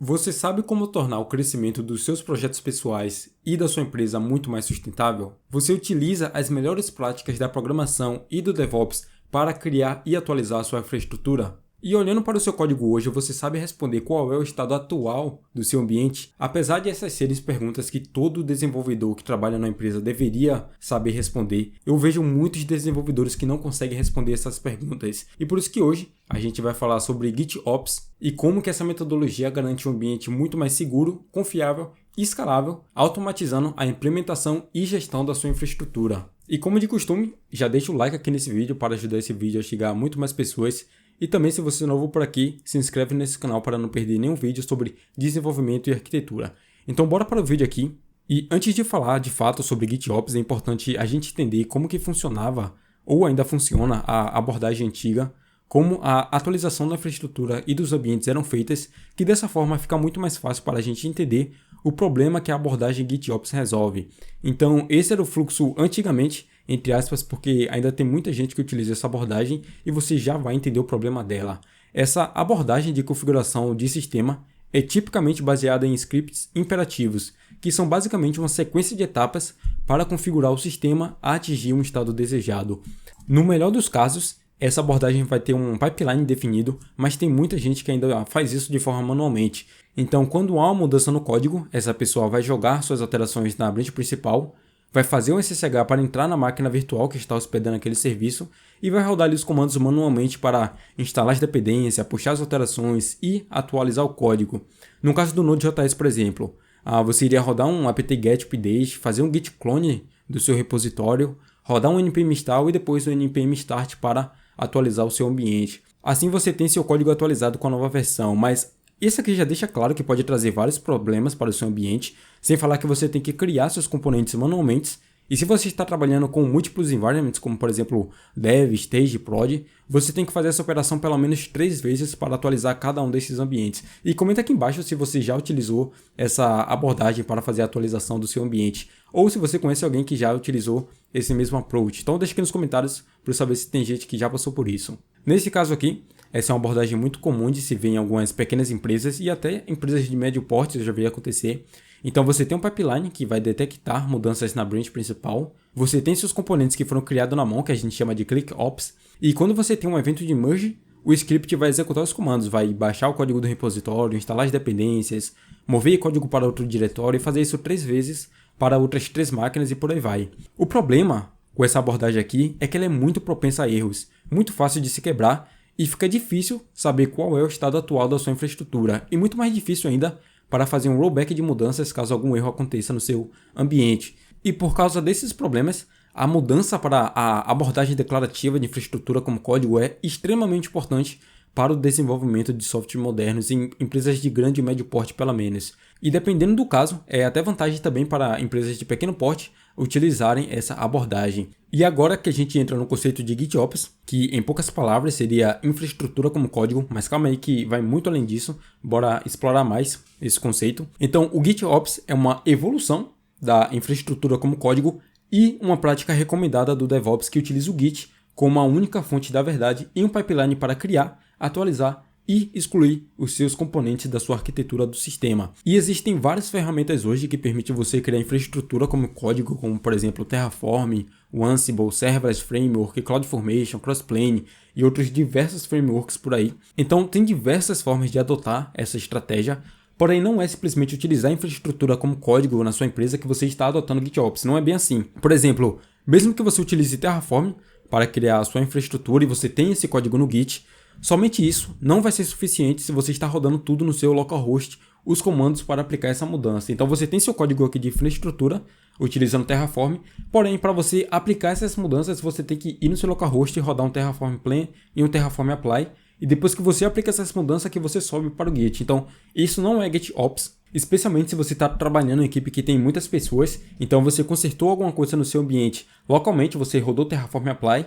Você sabe como tornar o crescimento dos seus projetos pessoais e da sua empresa muito mais sustentável? Você utiliza as melhores práticas da programação e do DevOps para criar e atualizar a sua infraestrutura? E olhando para o seu código hoje, você sabe responder qual é o estado atual do seu ambiente? Apesar de essas serem perguntas que todo desenvolvedor que trabalha na empresa deveria saber responder, eu vejo muitos desenvolvedores que não conseguem responder essas perguntas. E por isso que hoje a gente vai falar sobre GitOps e como que essa metodologia garante um ambiente muito mais seguro, confiável e escalável, automatizando a implementação e gestão da sua infraestrutura. E como de costume, já deixa o like aqui nesse vídeo para ajudar esse vídeo a chegar a muito mais pessoas. E também, se você é novo por aqui, se inscreve nesse canal para não perder nenhum vídeo sobre desenvolvimento e arquitetura. Então bora para o vídeo aqui. E antes de falar de fato sobre GitOps, é importante a gente entender como que funcionava ou ainda funciona a abordagem antiga, como a atualização da infraestrutura e dos ambientes eram feitas, que dessa forma fica muito mais fácil para a gente entender o problema que a abordagem GitOps resolve. Então esse era o fluxo antigamente, entre aspas, porque ainda tem muita gente que utiliza essa abordagem e você já vai entender o problema dela. Essa abordagem de configuração de sistema é tipicamente baseada em scripts imperativos, que são basicamente uma sequência de etapas para configurar o sistema a atingir um estado desejado. No melhor dos casos, essa abordagem vai ter um pipeline definido, mas tem muita gente que ainda faz isso de forma manualmente. Então, quando há uma mudança no código, essa pessoa vai jogar suas alterações na branch principal, vai fazer um SSH para entrar na máquina virtual que está hospedando aquele serviço e vai rodar ali os comandos manualmente para instalar as dependências, puxar as alterações e atualizar o código. No caso do Node.js, por exemplo, você iria rodar um apt-get update, fazer um git clone do seu repositório, rodar um npm install e depois o npm start para atualizar o seu ambiente. Assim você tem seu código atualizado com a nova versão, mas isso aqui já deixa claro que pode trazer vários problemas para o seu ambiente, sem falar que você tem que criar seus componentes manualmente. E se você está trabalhando com múltiplos environments, como por exemplo Dev, Stage, Prod, você tem que fazer essa operação pelo menos 3 vezes para atualizar cada um desses ambientes. E comenta aqui embaixo se você já utilizou essa abordagem para fazer a atualização do seu ambiente, ou se você conhece alguém que já utilizou esse mesmo approach. Então deixa aqui nos comentários para eu saber se tem gente que já passou por isso. Nesse caso aqui, essa é uma abordagem muito comum de se ver em algumas pequenas empresas e até empresas de médio porte, eu já vi acontecer. Então você tem um pipeline que vai detectar mudanças na branch principal, você tem seus componentes que foram criados na mão, que a gente chama de ClickOps, e quando você tem um evento de merge, o script vai executar os comandos, vai baixar o código do repositório, instalar as dependências, mover código para outro diretório e fazer isso 3 vezes para outras 3 máquinas e por aí vai. O problema com essa abordagem aqui é que ela é muito propensa a erros, muito fácil de se quebrar e fica difícil saber qual é o estado atual da sua infraestrutura e muito mais difícil ainda para fazer um rollback de mudanças caso algum erro aconteça no seu ambiente. E por causa desses problemas, a mudança para a abordagem declarativa de infraestrutura como código é extremamente importante para o desenvolvimento de software modernos em empresas de grande e médio porte pelo menos. E dependendo do caso, é até vantagem também para empresas de pequeno porte utilizarem essa abordagem. E agora que a gente entra no conceito de GitOps, que em poucas palavras seria infraestrutura como código, mas calma aí que vai muito além disso, bora explorar mais esse conceito. Então o GitOps é uma evolução da infraestrutura como código e uma prática recomendada do DevOps que utiliza o Git como a única fonte da verdade em um pipeline para criar, atualizar e excluir os seus componentes da sua arquitetura do sistema. E existem várias ferramentas hoje que permitem você criar infraestrutura como código, como por exemplo Terraform, o Ansible, Serverless Framework, CloudFormation, Crossplane e outros diversos frameworks por aí. Então tem diversas formas de adotar essa estratégia, porém não é simplesmente utilizar a infraestrutura como código na sua empresa que você está adotando GitOps, não é bem assim. Por exemplo, mesmo que você utilize Terraform para criar a sua infraestrutura e você tenha esse código no Git, somente isso não vai ser suficiente se você está rodando tudo no seu localhost, os comandos para aplicar essa mudança. Então você tem seu código aqui de infraestrutura utilizando Terraform, porém para você aplicar essas mudanças você tem que ir no seu localhost e rodar um Terraform Plan e um Terraform Apply, e depois que você aplica essas mudanças que você sobe para o Git. Então isso não é GitOps, especialmente se você está trabalhando em equipe que tem muitas pessoas, então você consertou alguma coisa no seu ambiente localmente, você rodou Terraform Apply,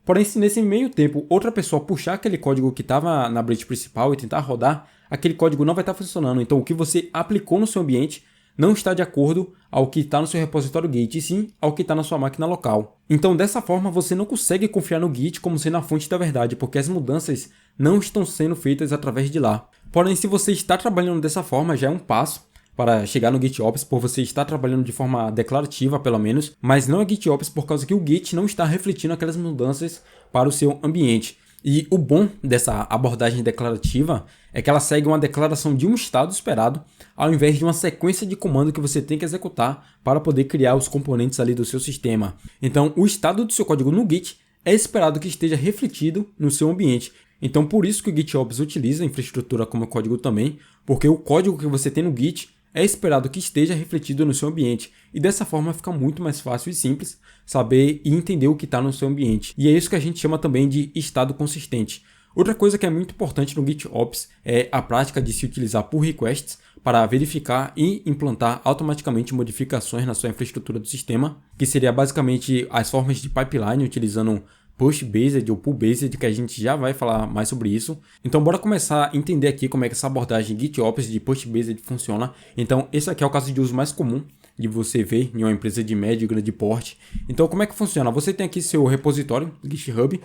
porém se nesse meio tempo outra pessoa puxar aquele código que estava na branch principal e tentar rodar, aquele código não vai estar funcionando. Então o que você aplicou no seu ambiente não está de acordo ao que está no seu repositório Git, e sim ao que está na sua máquina local. Então, dessa forma, você não consegue confiar no Git como sendo a fonte da verdade, porque as mudanças não estão sendo feitas através de lá. Porém, se você está trabalhando dessa forma, já é um passo para chegar no GitOps, por você estar trabalhando de forma declarativa, pelo menos, mas não é GitOps por causa que o Git não está refletindo aquelas mudanças para o seu ambiente. E o bom dessa abordagem declarativa é que ela segue uma declaração de um estado esperado, ao invés de uma sequência de comando que você tem que executar para poder criar os componentes ali do seu sistema. Então, o estado do seu código no Git é esperado que esteja refletido no seu ambiente. Então, por isso que o GitOps utiliza a infraestrutura como código também, porque o código que você tem no Git é esperado que esteja refletido no seu ambiente, e dessa forma fica muito mais fácil e simples saber e entender o que está no seu ambiente. E é isso que a gente chama também de estado consistente. Outra coisa que é muito importante no GitOps é a prática de se utilizar pull requests para verificar e implantar automaticamente modificações na sua infraestrutura do sistema, que seria basicamente as formas de pipeline utilizando push-based ou pull-based, que a gente já vai falar mais sobre isso. Então, bora começar a entender aqui como é que essa abordagem GitOps de push-based funciona. Então, esse aqui é o caso de uso mais comum de você ver em uma empresa de médio e grande porte. Então, como é que funciona? Você tem aqui seu repositório, GitHub,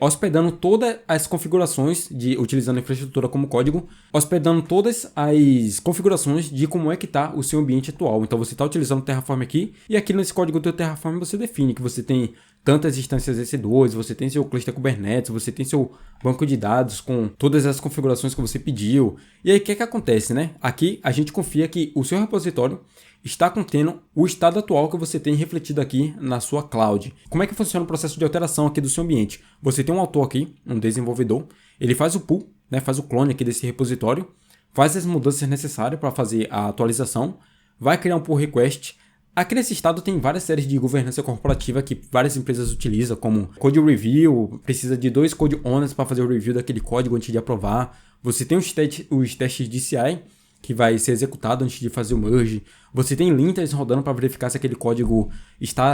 hospedando todas as configurações, utilizando a infraestrutura como código, hospedando todas as configurações de como é que está o seu ambiente atual. Então, você está utilizando o Terraform aqui, e aqui nesse código do Terraform você define que você tem tantas instâncias EC2, você tem seu cluster Kubernetes, você tem seu banco de dados com todas as configurações que você pediu. E aí, o que acontece, né? Aqui, a gente confia que o seu repositório está contendo o estado atual que você tem refletido aqui na sua cloud. Como é que funciona o processo de alteração aqui do seu ambiente? Você tem um autor aqui, um desenvolvedor, ele faz o pull, né, faz o clone aqui desse repositório, faz as mudanças necessárias para fazer a atualização, vai criar um pull request. Aqui nesse estado tem várias séries de governança corporativa que várias empresas utilizam, como code review, precisa de 2 code owners para fazer o review daquele código antes de aprovar. Você tem os testes de CI, que vai ser executado antes de fazer o merge. Você tem linters rodando para verificar se aquele código está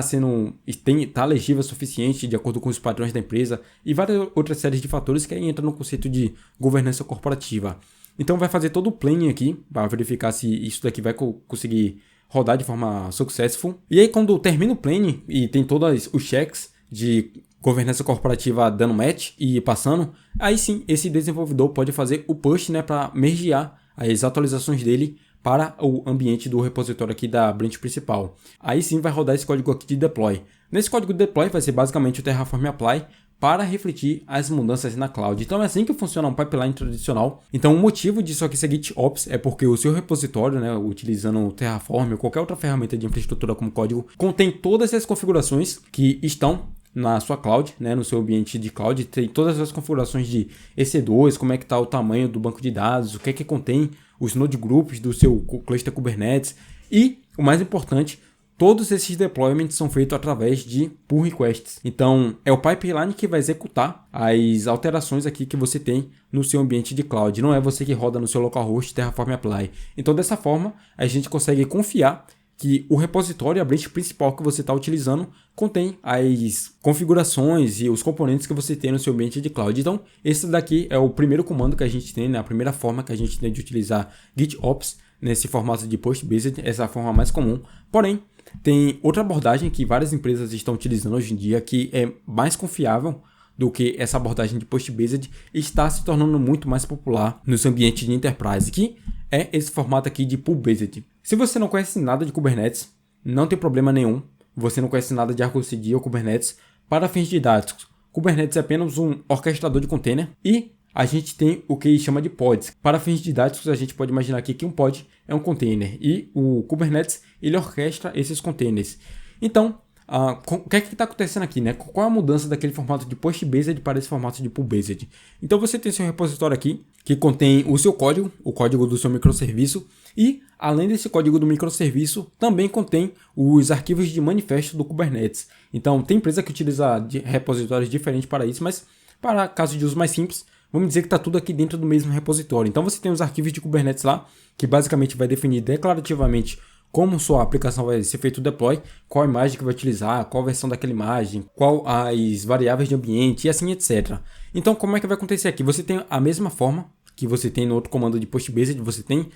legível o suficiente de acordo com os padrões da empresa, e várias outras séries de fatores que aí entram no conceito de governança corporativa. Então vai fazer todo o planning aqui para verificar se isso daqui vai conseguir rodar de forma successful. E aí, quando termina o planning e tem todos os checks de governança corporativa dando match e passando, aí sim esse desenvolvedor pode fazer o push, né, para mergear as atualizações dele para o ambiente do repositório aqui da branch principal. Aí sim vai rodar esse código aqui de deploy. Nesse código de deploy vai ser basicamente o Terraform Apply para refletir as mudanças na cloud. Então é assim que funciona um pipeline tradicional. Então o motivo disso aqui ser GitOps é porque o seu repositório, né, utilizando o Terraform ou qualquer outra ferramenta de infraestrutura como código, contém todas as configurações que estão na sua cloud, né, no seu ambiente de cloud, tem todas as configurações de EC2, como é que está o tamanho do banco de dados, o que é que contém os node groups do seu cluster Kubernetes, e o mais importante, todos esses deployments são feitos através de pull requests. Então, é o pipeline que vai executar as alterações aqui que você tem no seu ambiente de cloud. Não é você que roda no seu localhost Terraform Apply. Então, dessa forma, a gente consegue confiar que o repositório, a branch principal que você está utilizando, contém as configurações e os componentes que você tem no seu ambiente de cloud. Então, esse daqui é o primeiro comando que a gente tem, né? A primeira forma que a gente tem de utilizar GitOps nesse formato de push-based, essa é a forma mais comum. Porém, tem outra abordagem que várias empresas estão utilizando hoje em dia, que é mais confiável do que essa abordagem de push-based, está se tornando muito mais popular nos ambientes de enterprise, que é esse formato aqui de pull-based. Se você não conhece nada de Kubernetes, não tem problema nenhum. Você não conhece nada de Argo CD ou Kubernetes. Para fins didáticos, Kubernetes é apenas um orquestrador de container e a gente tem o que chama de pods. Para fins didáticos, a gente pode imaginar aqui que um pod é um container e o Kubernetes ele orquestra esses containers. Então, o que é que está acontecendo aqui, né? Qual é a mudança daquele formato de push-based para esse formato de pull-based? Então você tem seu repositório aqui, que contém o seu código, o código do seu microserviço, e além desse código do microserviço, também contém os arquivos de manifesto do Kubernetes. Então tem empresa que utiliza repositórios diferentes para isso, mas para caso de uso mais simples, vamos dizer que está tudo aqui dentro do mesmo repositório. Então você tem os arquivos de Kubernetes lá, que basicamente vai definir declarativamente como sua aplicação vai ser feito o deploy, qual imagem que vai utilizar, qual versão daquela imagem, qual as variáveis de ambiente e assim etc. Então como é que vai acontecer aqui? Você tem a mesma forma que você tem no outro comando de PostBased, você tem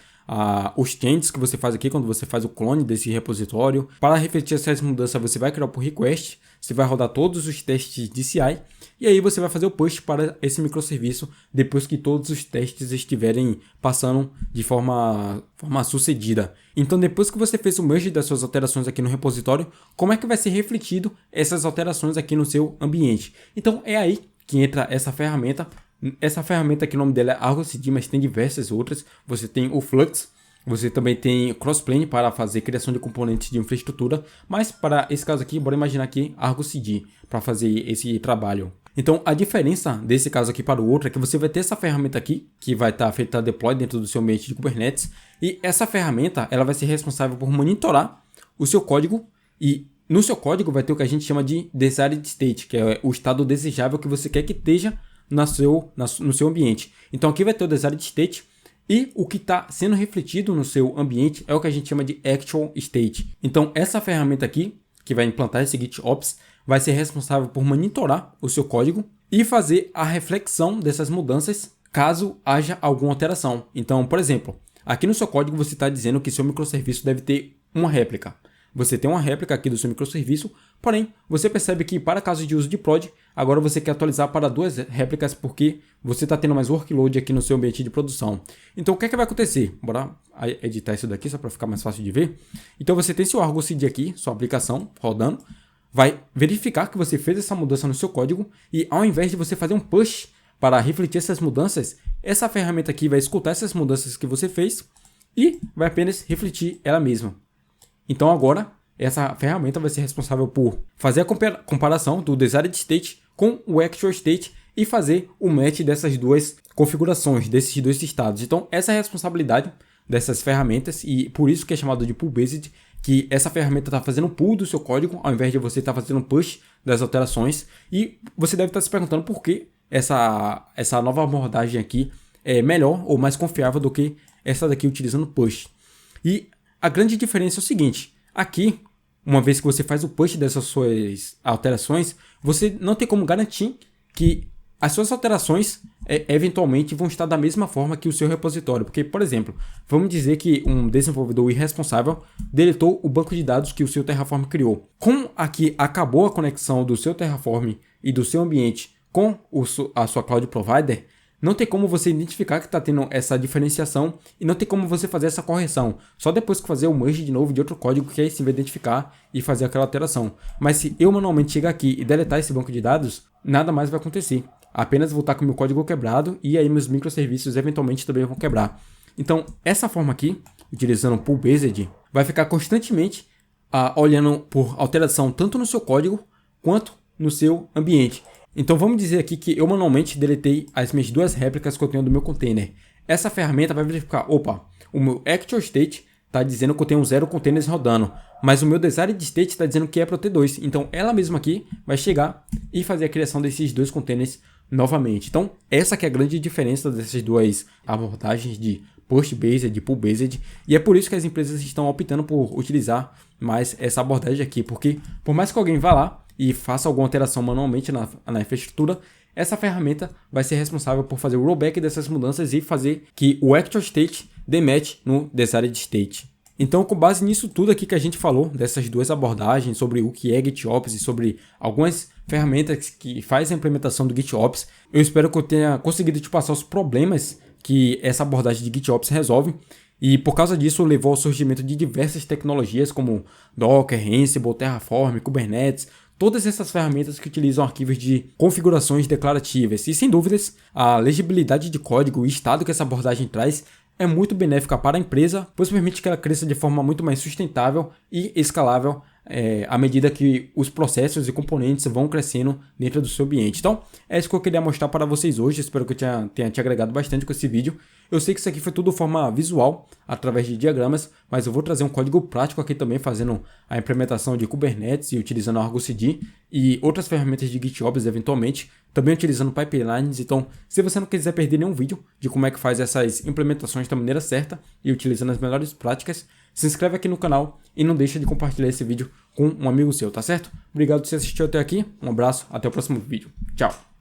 os changes que você faz aqui quando você faz o clone desse repositório. Para refletir essas mudanças, você vai criar o pull request, você vai rodar todos os testes de CI e aí você vai fazer o push para esse microserviço depois que todos os testes estiverem passando de forma sucedida. Então, depois que você fez o merge das suas alterações aqui no repositório, como é que vai ser refletido essas alterações aqui no seu ambiente? Então, é aí que entra essa ferramenta. Essa ferramenta aqui, o nome dela é Argo CD, mas tem diversas outras. Você tem o Flux, você também tem Crossplane para fazer criação de componentes de infraestrutura, mas para esse caso aqui, bora imaginar aqui Argo CD para fazer esse trabalho. Então, a diferença desse caso aqui para o outro é que você vai ter essa ferramenta aqui, que vai estar feita deploy dentro do seu ambiente de Kubernetes, e essa ferramenta ela vai ser responsável por monitorar o seu código, e no seu código vai ter o que a gente chama de desired state, que é o estado desejável que você quer que esteja no seu ambiente. Então aqui vai ter o desired state e o que está sendo refletido no seu ambiente é o que a gente chama de actual state. Então essa ferramenta aqui, que vai implantar esse GitOps, vai ser responsável por monitorar o seu código e fazer a reflexão dessas mudanças caso haja alguma alteração. Então, por exemplo, aqui no seu código você está dizendo que seu microserviço deve ter uma réplica. Você tem uma réplica aqui do seu microserviço, porém, você percebe que para caso de uso de prod, agora você quer atualizar para 2 réplicas porque você está tendo mais workload aqui no seu ambiente de produção. Então, o que é que vai acontecer? Bora editar isso daqui só para ficar mais fácil de ver. Então, você tem seu Argo CD aqui, sua aplicação rodando, vai verificar que você fez essa mudança no seu código e ao invés de você fazer um push para refletir essas mudanças, essa ferramenta aqui vai escutar essas mudanças que você fez e vai apenas refletir ela mesma. Então agora, essa ferramenta vai ser responsável por fazer a comparação do desired state com o actual state e fazer o match dessas duas configurações, desses dois estados. Então essa é a responsabilidade dessas ferramentas e por isso que é chamado de pull-based, que essa ferramenta está fazendo um pull do seu código ao invés de você estar fazendo um push das alterações. E você deve estar se perguntando por que essa nova abordagem aqui é melhor ou mais confiável do que essa daqui utilizando push. E a grande diferença é o seguinte, aqui, uma vez que você faz o push dessas suas alterações, você não tem como garantir que as suas alterações eventualmente vão estar da mesma forma que o seu repositório. Porque, por exemplo, vamos dizer que um desenvolvedor irresponsável deletou o banco de dados que o seu Terraform criou. Como aqui acabou a conexão do seu Terraform e do seu ambiente com a sua Cloud Provider, não tem como você identificar que está tendo essa diferenciação e não tem como você fazer essa correção. Só depois que fazer o merge de novo de outro código que aí sim vai identificar e fazer aquela alteração. Mas se eu manualmente chegar aqui e deletar esse banco de dados, nada mais vai acontecer. Apenas vou estar com o meu código quebrado e aí meus microserviços eventualmente também vão quebrar. Então, essa forma aqui, utilizando o pull-based, vai ficar constantemente olhando por alteração tanto no seu código quanto no seu ambiente. Então vamos dizer aqui que eu manualmente deletei as minhas 2 réplicas que eu tenho do meu container. Essa ferramenta vai verificar, opa, o meu actual state está dizendo que eu tenho 0 containers rodando, mas o meu desired state está dizendo que é para eu ter 2. Então ela mesma aqui vai chegar e fazer a criação desses 2 containers novamente. Então essa que é a grande diferença dessas 2 abordagens de push-based, de pull-based, e é por isso que as empresas estão optando por utilizar mais essa abordagem aqui, porque por mais que alguém vá lá e faça alguma alteração manualmente na infraestrutura, essa ferramenta vai ser responsável por fazer o rollback dessas mudanças e fazer que o actual state dê match no desired state. Então, com base nisso tudo aqui que a gente falou, dessas 2 abordagens sobre o que é GitOps e sobre algumas ferramentas que fazem a implementação do GitOps, eu espero que eu tenha conseguido te passar os problemas que essa abordagem de GitOps resolve. E por causa disso levou ao surgimento de diversas tecnologias como Docker, Ansible, Terraform, Kubernetes, todas essas ferramentas que utilizam arquivos de configurações declarativas. E sem dúvidas, a legibilidade de código e o estado que essa abordagem traz é muito benéfica para a empresa, pois permite que ela cresça de forma muito mais sustentável e escalável à medida que os processos e componentes vão crescendo dentro do seu ambiente. Então, é isso que eu queria mostrar para vocês hoje. Espero que eu tenha te agregado bastante com esse vídeo. Eu sei que isso aqui foi tudo de forma visual, através de diagramas, mas eu vou trazer um código prático aqui também, fazendo a implementação de Kubernetes e utilizando Argo CD e outras ferramentas de GitOps eventualmente, também utilizando pipelines. Então, se você não quiser perder nenhum vídeo de como é que faz essas implementações da maneira certa e utilizando as melhores práticas, se inscreve aqui no canal e não deixa de compartilhar esse vídeo com um amigo seu, tá certo? Obrigado por você assistir até aqui, um abraço, até o próximo vídeo. Tchau!